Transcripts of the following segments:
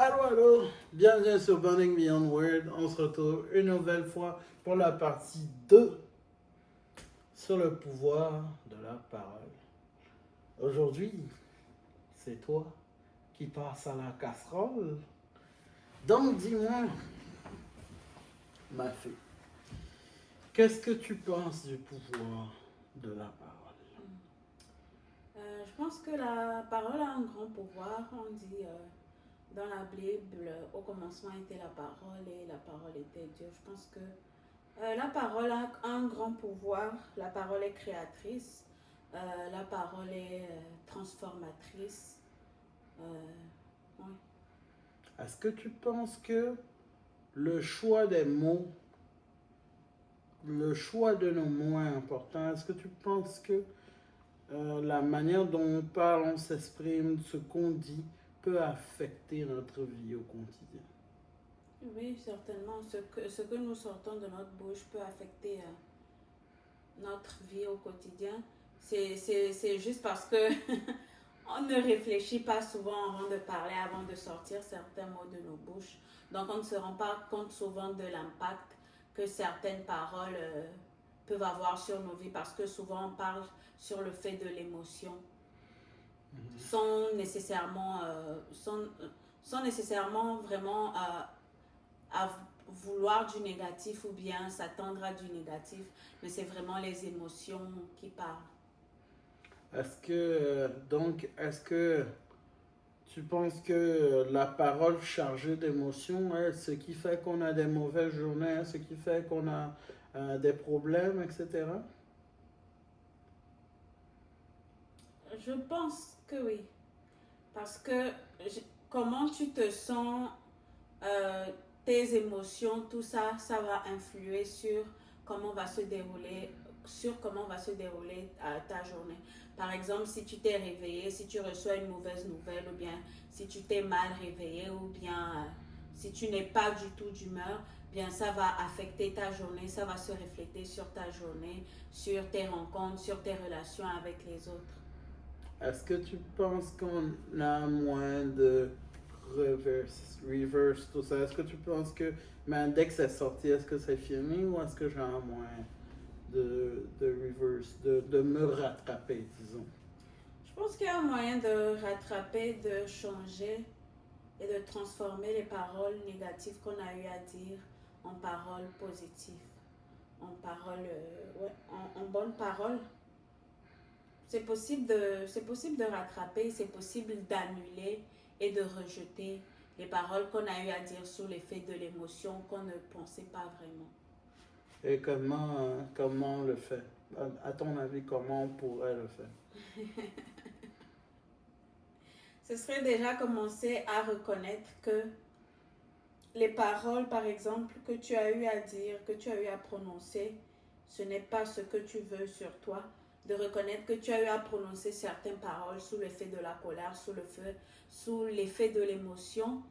Allô, bienvenue sur Burning Beyond Word. On se retrouve une nouvelle fois pour la partie 2 sur le pouvoir de la parole. Aujourd'hui, c'est toi qui passes à la casserole. Donc dis-moi, ma fille, qu'est-ce que tu penses du pouvoir de la parole? Je pense que la parole a un grand pouvoir. On dit dans la Bible, au commencement était la parole et la parole était Dieu. Je pense que la parole a un grand pouvoir. La parole est créatrice. La parole est transformatrice. Ouais. Est-ce que tu penses que le choix des mots, le choix de nos mots est important? Est-ce que tu penses que la manière dont on parle, on s'exprime, ce qu'on dit peut affecter notre vie au quotidien? Oui, certainement. Ce que nous sortons de notre bouche peut affecter notre vie au quotidien. C'est juste parce que on ne réfléchit pas souvent avant de parler, avant de sortir certains mots de nos bouches. Donc on ne se rend pas compte souvent de l'impact que certaines paroles peuvent avoir sur nos vies parce que souvent on parle sur le fait de l'émotion sans nécessairement, sans nécessairement vraiment à vouloir du négatif ou bien s'attendre à du négatif, mais c'est vraiment les émotions qui parlent. Est-ce que tu penses que la parole chargée d'émotions est ce qui fait qu'on a des mauvaises journées, ce qui fait qu'on a des problèmes, etc.? Je pense que oui. Parce que comment tu te sens, euh, tes émotions, tout ça, ça va influer sur comment va se dérouler, ta journée. Par exemple, si tu t'es réveillé, si tu reçois une mauvaise nouvelle, ou bien si tu t'es mal réveillé, ou bien si tu n'es pas du tout d'humeur, bien ça va affecter ta journée, ça va se refléter sur ta journée, sur tes rencontres, sur tes relations avec les autres. Est-ce que tu penses qu'on a moins de reverse tout ça? Est-ce que tu penses que dès que c'est sorti, est-ce que c'est fini ou est-ce que j'ai moins de reverse, de me rattraper, disons? Je pense qu'il y a un moyen de rattraper, de changer et de transformer les paroles négatives qu'on a eu à dire en paroles positives, en paroles, ouais, en bonnes paroles. C'est possible de rattraper, c'est possible d'annuler et de rejeter les paroles qu'on a eu à dire sous l'effet de l'émotion qu'on ne pensait pas vraiment. Et comment on le fait? À ton avis, comment on pourrait le faire? Ce serait déjà commencer à reconnaître que les paroles, par exemple, que tu as eu à dire, que tu as eu à prononcer, ce n'est pas ce que tu veux sur toi. De reconnaître que tu as eu à prononcer certaines paroles sous l'effet de la colère, sous l'effet de l'émotion,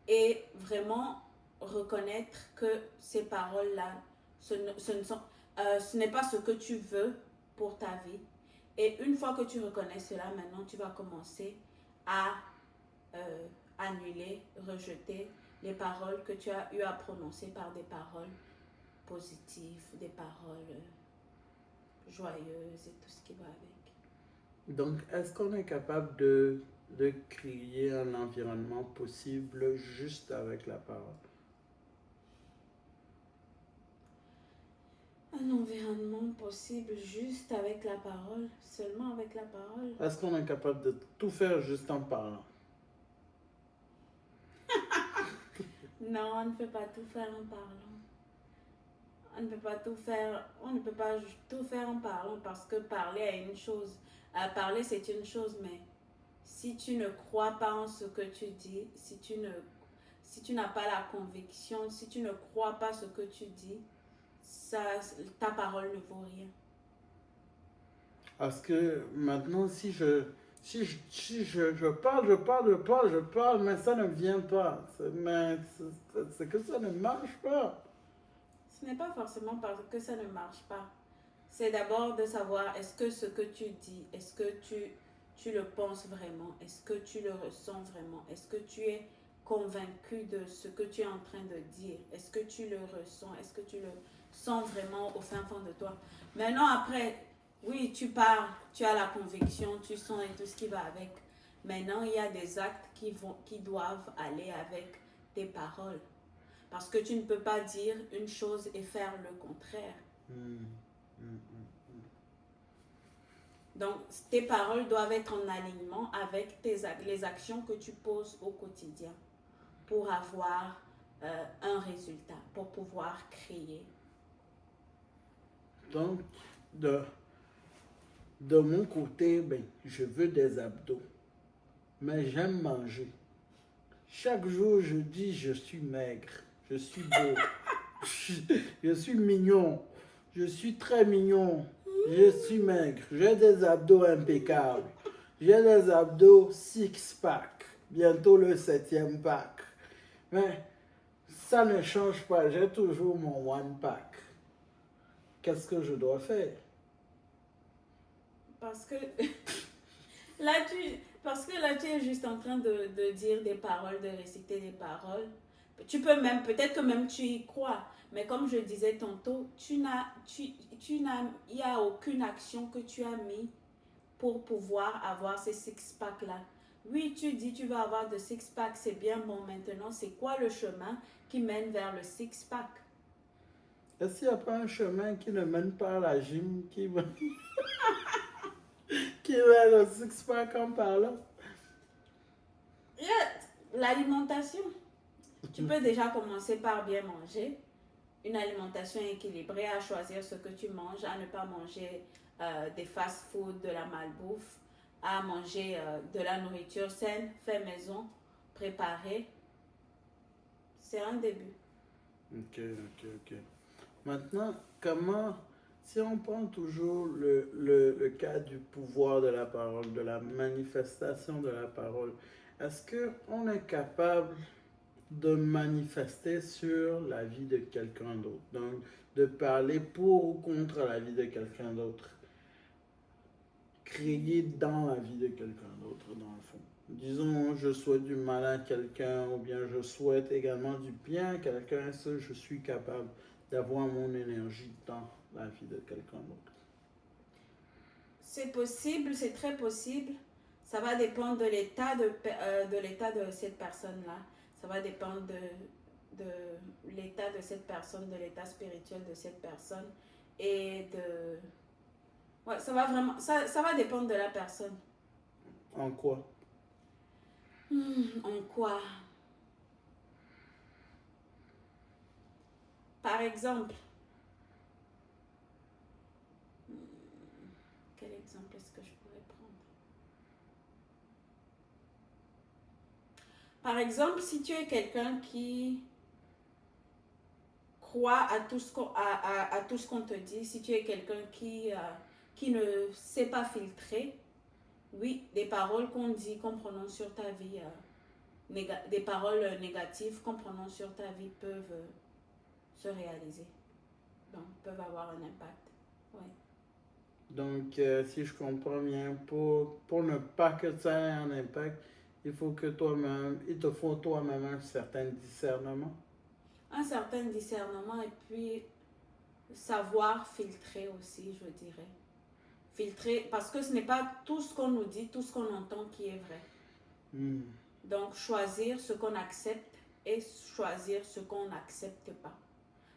et vraiment reconnaître que ces paroles-là, ce n'est pas ce que tu veux pour ta vie. Et une fois que tu reconnais cela, maintenant tu vas commencer à annuler, rejeter les paroles que tu as eu à prononcer par des paroles positives, des paroles joyeuses et tout ce qui va avec. Donc, est-ce qu'on est capable de créer un environnement possible juste avec la parole? Un environnement possible juste avec la parole, seulement avec la parole. Est-ce qu'on est capable de tout faire juste en parlant? Non, on ne peut pas tout faire en parlant. On ne peut pas tout faire, on ne peut pas tout faire en parlant parce que parler est une chose. Parler c'est une chose, mais si tu ne crois pas en ce que tu dis, si tu n'as pas la conviction, si tu ne crois pas ce que tu dis, ça, ta parole ne vaut rien. Parce que maintenant, je parle, mais ça ne vient pas. C'est que ça ne marche pas. Ce n'est pas forcément parce que ça ne marche pas. C'est d'abord de savoir est-ce que ce que tu dis, est-ce que tu le penses vraiment, est-ce que tu le ressens vraiment, est-ce que tu es convaincu de ce que tu es en train de dire? Est-ce que tu le ressens? Est-ce que tu le sens vraiment au fin fond de toi? Maintenant, après, oui, tu parles, tu as la conviction, tu sens et tout ce qui va avec. Maintenant, il y a des actes qui doivent aller avec tes paroles. Parce que tu ne peux pas dire une chose et faire le contraire. Donc, tes paroles doivent être en alignement avec les actions que tu poses au quotidien pour avoir un résultat, pour pouvoir créer. Donc, de mon côté, ben, je veux des abdos, mais j'aime manger. Chaque jour, je dis je suis maigre, je suis beau, je suis mignon, je suis très mignon, je suis maigre, j'ai des abdos impeccables, j'ai des abdos six-pack, bientôt le 7e pack. Mais ça ne change pas, j'ai toujours mon one-pack. Qu'est-ce que je dois faire? Parce que là, tu es juste en train de dire des paroles, de réciter des paroles. Tu peux même, peut-être que même tu y crois, mais comme je disais tantôt, il n'y a aucune action que tu as mis pour pouvoir avoir ces six-packs-là. Oui, tu dis tu vas avoir de six-pack, c'est bien bon. Maintenant, c'est quoi le chemin qui mène vers le six-pack? Est-ce qu'il n'y a pas un chemin qui ne mène pas à la gym, qui va le six-pack en parlant? L'alimentation. Tu peux déjà commencer par bien manger. Une alimentation équilibrée, à choisir ce que tu manges, à ne pas manger des fast-food, de la malbouffe, à manger de la nourriture saine, fait maison, préparée. C'est un début. Ok. Maintenant, si on prend toujours le cas du pouvoir de la parole, de la manifestation de la parole, est-ce qu'on est capable de manifester sur la vie de quelqu'un d'autre? Donc, de parler pour ou contre la vie de quelqu'un d'autre. Créer dans la vie de quelqu'un d'autre, dans le fond. Disons, je souhaite du mal à quelqu'un, ou bien je souhaite également du bien à quelqu'un, ça, je suis capable d'avoir mon énergie dans la vie de quelqu'un d'autre. C'est possible, c'est très possible. Ça va dépendre de l'état de cette personne-là. Ça va dépendre de l'état de cette personne, de l'état spirituel de cette personne. Et de... Ouais, ça va dépendre de la personne. En quoi? En quoi? Par exemple, quel exemple est-ce que je pourrais prendre? Par exemple, si tu es quelqu'un qui croit à tout ce qu'on te dit, si tu es quelqu'un qui ne sait pas filtrer, oui, des paroles qu'on dit, qu'on prononce sur ta vie, des paroles négatives qu'on prononce sur ta vie peuvent se réaliser. Donc, peuvent avoir un impact. Ouais. Donc, si je comprends bien, pour ne pas que ça ait un impact, il te faut toi-même un certain discernement. Un certain discernement et puis savoir filtrer aussi, je dirais. Filtrer, parce que ce n'est pas tout ce qu'on nous dit, tout ce qu'on entend qui est vrai. Donc, choisir ce qu'on accepte et choisir ce qu'on n'accepte pas.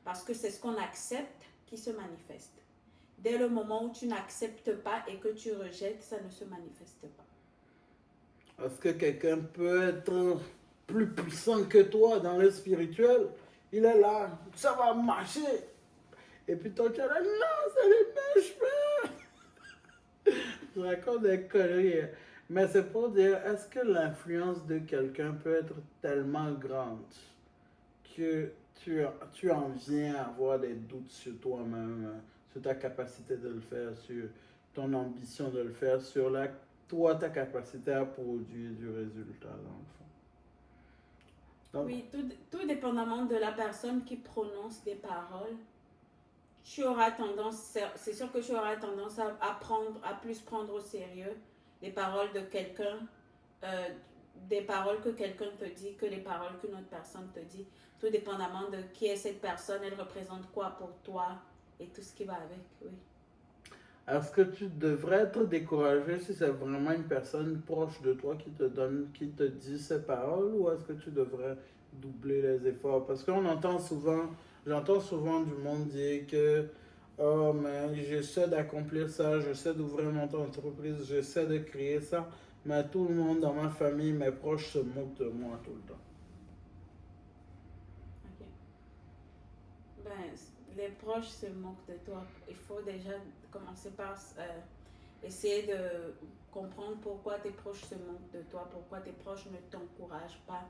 Parce que c'est ce qu'on accepte qui se manifeste. Dès le moment où tu n'acceptes pas et que tu rejettes, ça ne se manifeste pas. Est-ce que quelqu'un peut être plus puissant que toi dans le spirituel? Il est là, ça va marcher. Et puis toi, tu es là, non, ça ne marche pas. Je raconte des conneries. Mais c'est pour dire, est-ce que l'influence de quelqu'un peut être tellement grande que tu en viens à avoir des doutes sur toi-même, sur ta capacité de le faire, sur ton ambition de le faire, sur ta capacité à produire du résultat, dans le fond. Donc, oui, tout dépendamment de la personne qui prononce des paroles, tu auras tendance, c'est sûr que tu auras tendance à plus prendre au sérieux les paroles de quelqu'un des paroles que quelqu'un te dit que les paroles qu'une autre personne te dit, tout dépendamment de qui est cette personne, elle représente quoi pour toi et tout ce qui va avec, oui. Est-ce que tu devrais être découragé si c'est vraiment une personne proche de toi qui te dit ces paroles, ou est-ce que tu devrais doubler les efforts? Parce qu'on entend souvent, j'entends souvent du monde dire que oh, mais j'essaie d'accomplir ça, j'essaie d'ouvrir mon entreprise, j'essaie de créer ça, mais tout le monde dans ma famille, mes proches se moquent de moi tout le temps. Ok. Ben, les proches se moquent de toi. Il faut déjà commencer par essayer de comprendre pourquoi tes proches se moquent de toi, pourquoi tes proches ne t'encouragent pas.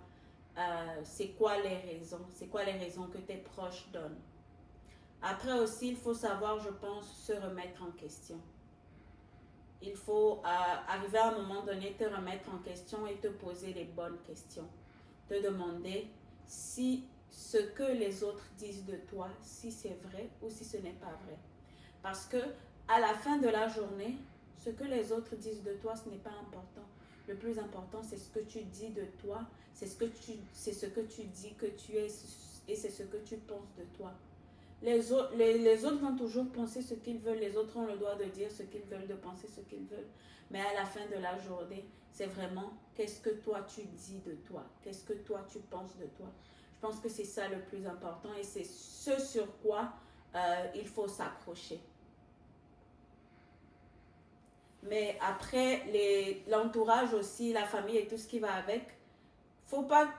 C'est quoi les raisons? C'est quoi les raisons que tes proches donnent? Après aussi, il faut savoir, je pense, se remettre en question. Il faut arriver à un moment donné, te remettre en question et te poser les bonnes questions. Te demander si ce que les autres disent de toi, si c'est vrai ou si ce n'est pas vrai. Parce que à la fin de la journée, ce que les autres disent de toi, ce n'est pas important. Le plus important, c'est ce que tu dis de toi, c'est ce que tu dis que tu es et c'est ce que tu penses de toi. Les autres vont toujours penser ce qu'ils veulent. Les autres ont le droit de dire ce qu'ils veulent, de penser ce qu'ils veulent. Mais à la fin de la journée, c'est vraiment qu'est-ce que toi tu dis de toi. Qu'est-ce que toi tu penses de toi. Je pense que c'est ça le plus important et c'est ce sur quoi il faut s'accrocher. Mais après, l'entourage aussi, la famille et tout ce qui va avec, faut pas,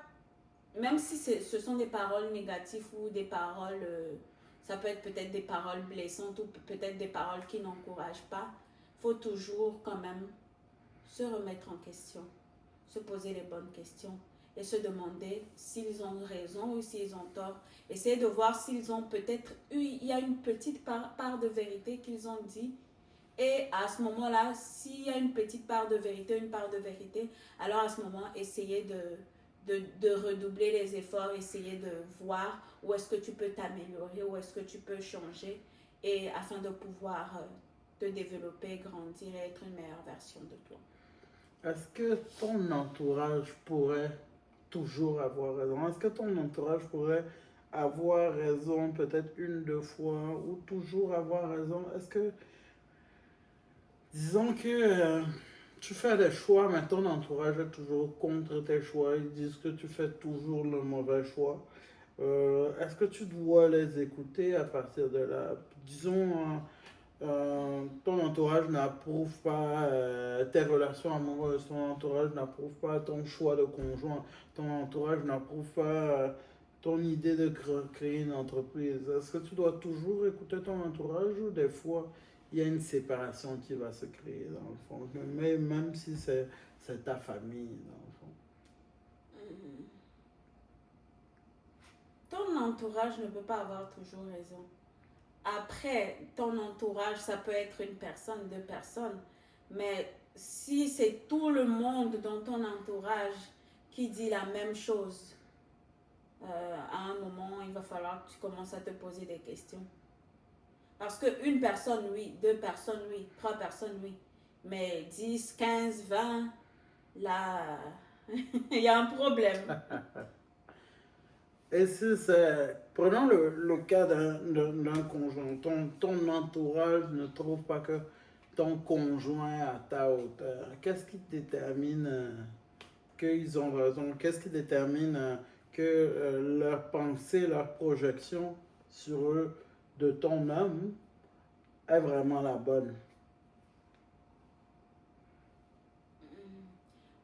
même si ce sont des paroles négatives ou des paroles... ça peut être peut-être des paroles blessantes ou peut-être des paroles qui n'encouragent pas. Il faut toujours quand même se remettre en question, se poser les bonnes questions et se demander s'ils ont raison ou s'ils ont tort. Essayer de voir s'ils ont peut-être eu, il y a une petite part de vérité qu'ils ont dit. Et à ce moment-là, s'il y a une petite part de vérité, une part de vérité, alors à ce moment, essayer de redoubler les efforts, essayer de voir où est-ce que tu peux t'améliorer, où est-ce que tu peux changer, et afin de pouvoir te développer, grandir et être une meilleure version de toi. Est-ce que ton entourage pourrait toujours avoir raison? Est-ce que ton entourage pourrait avoir raison peut-être une, deux fois, ou toujours avoir raison? Est-ce que, disons que tu fais des choix, mais ton entourage est toujours contre tes choix, ils disent que tu fais toujours le mauvais choix. Est-ce que tu dois les écouter à partir de là? Disons, ton entourage n'approuve pas tes relations amoureuses, ton entourage n'approuve pas ton choix de conjoint, ton entourage n'approuve pas ton idée de créer une entreprise. Est-ce que tu dois toujours écouter ton entourage, ou des fois il y a une séparation qui va se créer dans le fond, mais même si c'est ta famille dans le fond? Ton entourage ne peut pas avoir toujours raison. Après, ton entourage, ça peut être une personne, deux personnes, mais si c'est tout le monde dans ton entourage qui dit la même chose, à un moment, il va falloir que tu commences à te poser des questions. Parce qu'une personne, oui, deux personnes, oui, trois personnes, oui, mais 10, 15, 20, là, il y a un problème. Et si c'est, prenons le cas d'un conjoint, ton entourage ne trouve pas que ton conjoint est à ta hauteur. Qu'est-ce qui détermine qu'ils ont raison? Qu'est-ce qui détermine que leur pensée, leur projection sur eux de ton homme est vraiment la bonne?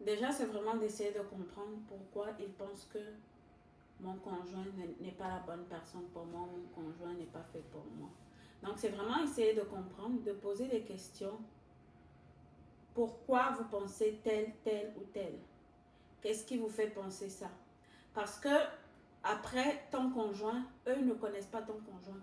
Déjà, c'est vraiment d'essayer de comprendre pourquoi ils pensent que mon conjoint n'est pas la bonne personne pour moi, mon conjoint n'est pas fait pour moi. Donc, c'est vraiment essayer de comprendre, de poser des questions. Pourquoi vous pensez tel, tel ou tel? Qu'est-ce qui vous fait penser ça? Parce que, après, ton conjoint, eux ne connaissent pas ton conjoint.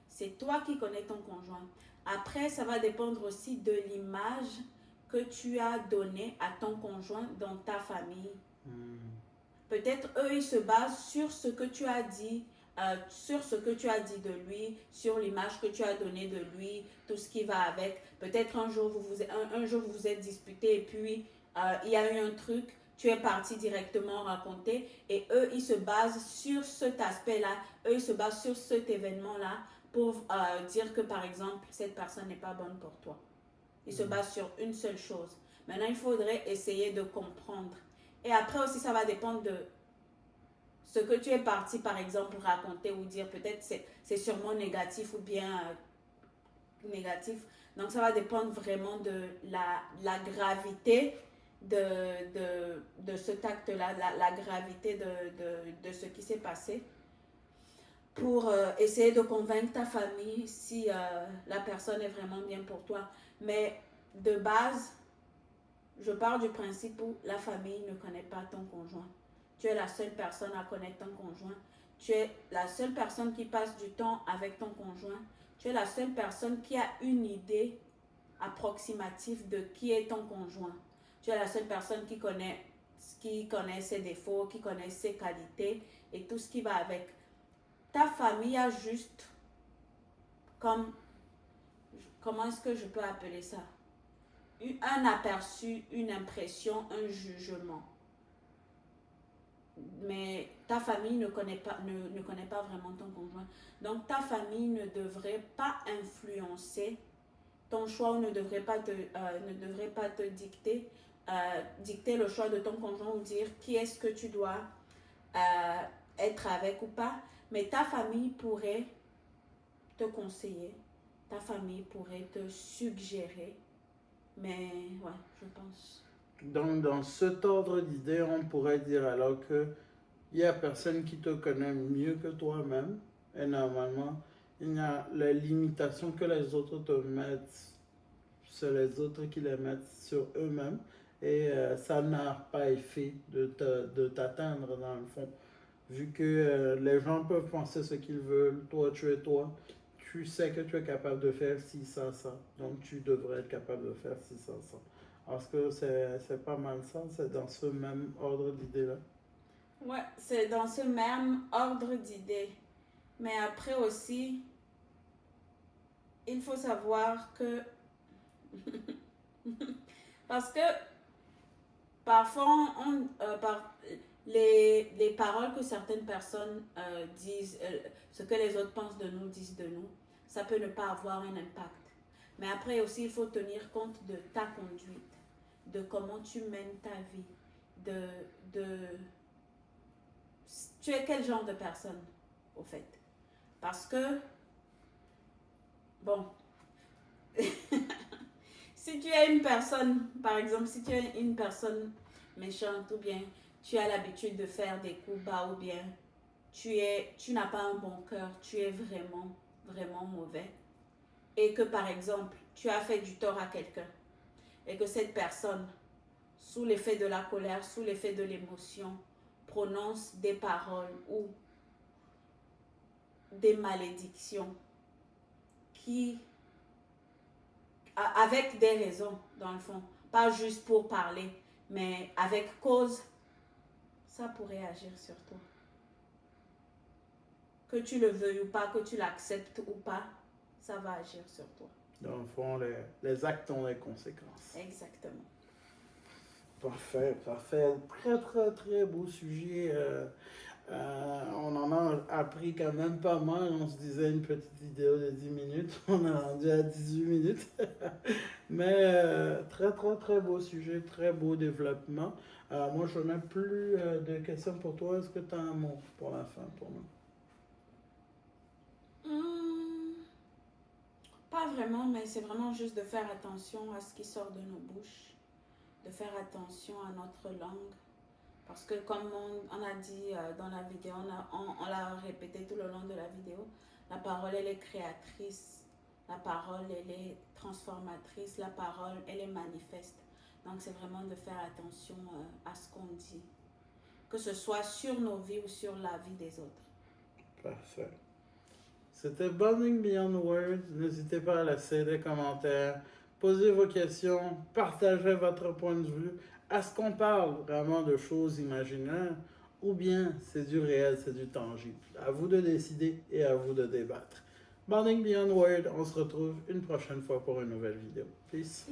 C'est toi qui connais ton conjoint. Après, ça va dépendre aussi de l'image que tu as donnée à ton conjoint dans ta famille. Peut-être eux, ils se basent sur ce que tu as dit, sur ce que tu as dit de lui, sur l'image que tu as donnée de lui, tout ce qui va avec. Peut-être un jour vous vous êtes disputé et puis il y a eu un truc tu es parti directement raconter et eux, ils se basent sur cet aspect-là, eux, ils se basent sur cet événement-là pour dire que, par exemple, cette personne n'est pas bonne pour toi. Ils se basent sur une seule chose. Maintenant, il faudrait essayer de comprendre. Et après aussi, ça va dépendre de ce que tu es parti, par exemple, raconter ou dire. Peut-être c'est sûrement négatif ou bien négatif. Donc, ça va dépendre vraiment de la gravité de cet acte-là, la gravité de ce qui s'est passé pour essayer de convaincre ta famille si la personne est vraiment bien pour toi. Mais de base, je pars du principe où la famille ne connaît pas ton conjoint. Tu es la seule personne à connaître ton conjoint. Tu es la seule personne qui passe du temps avec ton conjoint. Tu es la seule personne qui a une idée approximative de qui est ton conjoint. Tu es la seule personne qui connaît ses défauts, qui connaît ses qualités et tout ce qui va avec. Ta famille a juste comme, comment est-ce que je peux appeler ça? Un aperçu, une impression, un jugement. Mais ta famille ne connaît pas vraiment ton conjoint. Donc ta famille ne devrait pas influencer ton choix ou ne devrait pas te dicter le choix de ton conjoint ou dire qui est-ce que tu dois être avec ou pas. Mais ta famille pourrait te conseiller, ta famille pourrait te suggérer. Mais ouais, je pense. Donc, dans cet ordre d'idées, on pourrait dire alors que il n'y a personne qui te connaît mieux que toi-même. Et normalement, il y a les limitations que les autres te mettent, c'est les autres qui les mettent sur eux-mêmes. Et ça n'a pas effet de t'atteindre dans le fond. Vu que les gens peuvent penser ce qu'ils veulent, toi tu es toi, tu sais que tu es capable de faire ci, ça, ça. Donc tu devrais être capable de faire ci, ça, ça. Parce que c'est pas mal ça, c'est dans ce même ordre d'idées-là. Ouais, c'est dans ce même ordre d'idées. Mais après aussi, il faut savoir que... Parce que parfois, les paroles que certaines personnes disent, ce que les autres pensent de nous, disent de nous, ça peut ne pas avoir un impact. Mais après aussi, il faut tenir compte de ta conduite, de comment tu mènes ta vie, tu es quel genre de personne, au fait. Parce que, bon, si tu es une personne, par exemple, si tu es une personne méchante ou bien tu as l'habitude de faire des coups bas ou bien tu n'as pas un bon cœur, tu es vraiment, vraiment mauvais et que par exemple, tu as fait du tort à quelqu'un et que cette personne, sous l'effet de la colère, sous l'effet de l'émotion, prononce des paroles ou des malédictions qui, avec des raisons dans le fond, pas juste pour parler, mais avec cause, ça pourrait agir sur toi. Que tu le veuilles ou pas, que tu l'acceptes ou pas, ça va agir sur toi. Dans le fond, les actes ont les conséquences. Exactement. Parfait, parfait. Très, très, très beau sujet. On en a appris quand même pas mal. On se disait une petite vidéo de 10 minutes. On est rendu à 18 minutes. Mais très, très, très beau sujet, très beau développement. Moi, je n'ai plus de questions pour toi. Est-ce que tu as un mot pour la fin pour nous? Pas vraiment, mais c'est vraiment juste de faire attention à ce qui sort de nos bouches, de faire attention à notre langue. Parce que comme on a dit dans la vidéo, on l'a répété tout le long de la vidéo, la parole, elle est créatrice, la parole, elle est transformatrice, la parole, elle est manifeste. Donc, c'est vraiment de faire attention à ce qu'on dit, que ce soit sur nos vies ou sur la vie des autres. Parfait. C'était Bonding Beyond Words. N'hésitez pas à laisser des commentaires, poser vos questions, partager votre point de vue. Est-ce qu'on parle vraiment de choses imaginaires ou bien c'est du réel, c'est du tangible? À vous de décider et à vous de débattre. Bonding Beyond Words, on se retrouve une prochaine fois pour une nouvelle vidéo. Peace.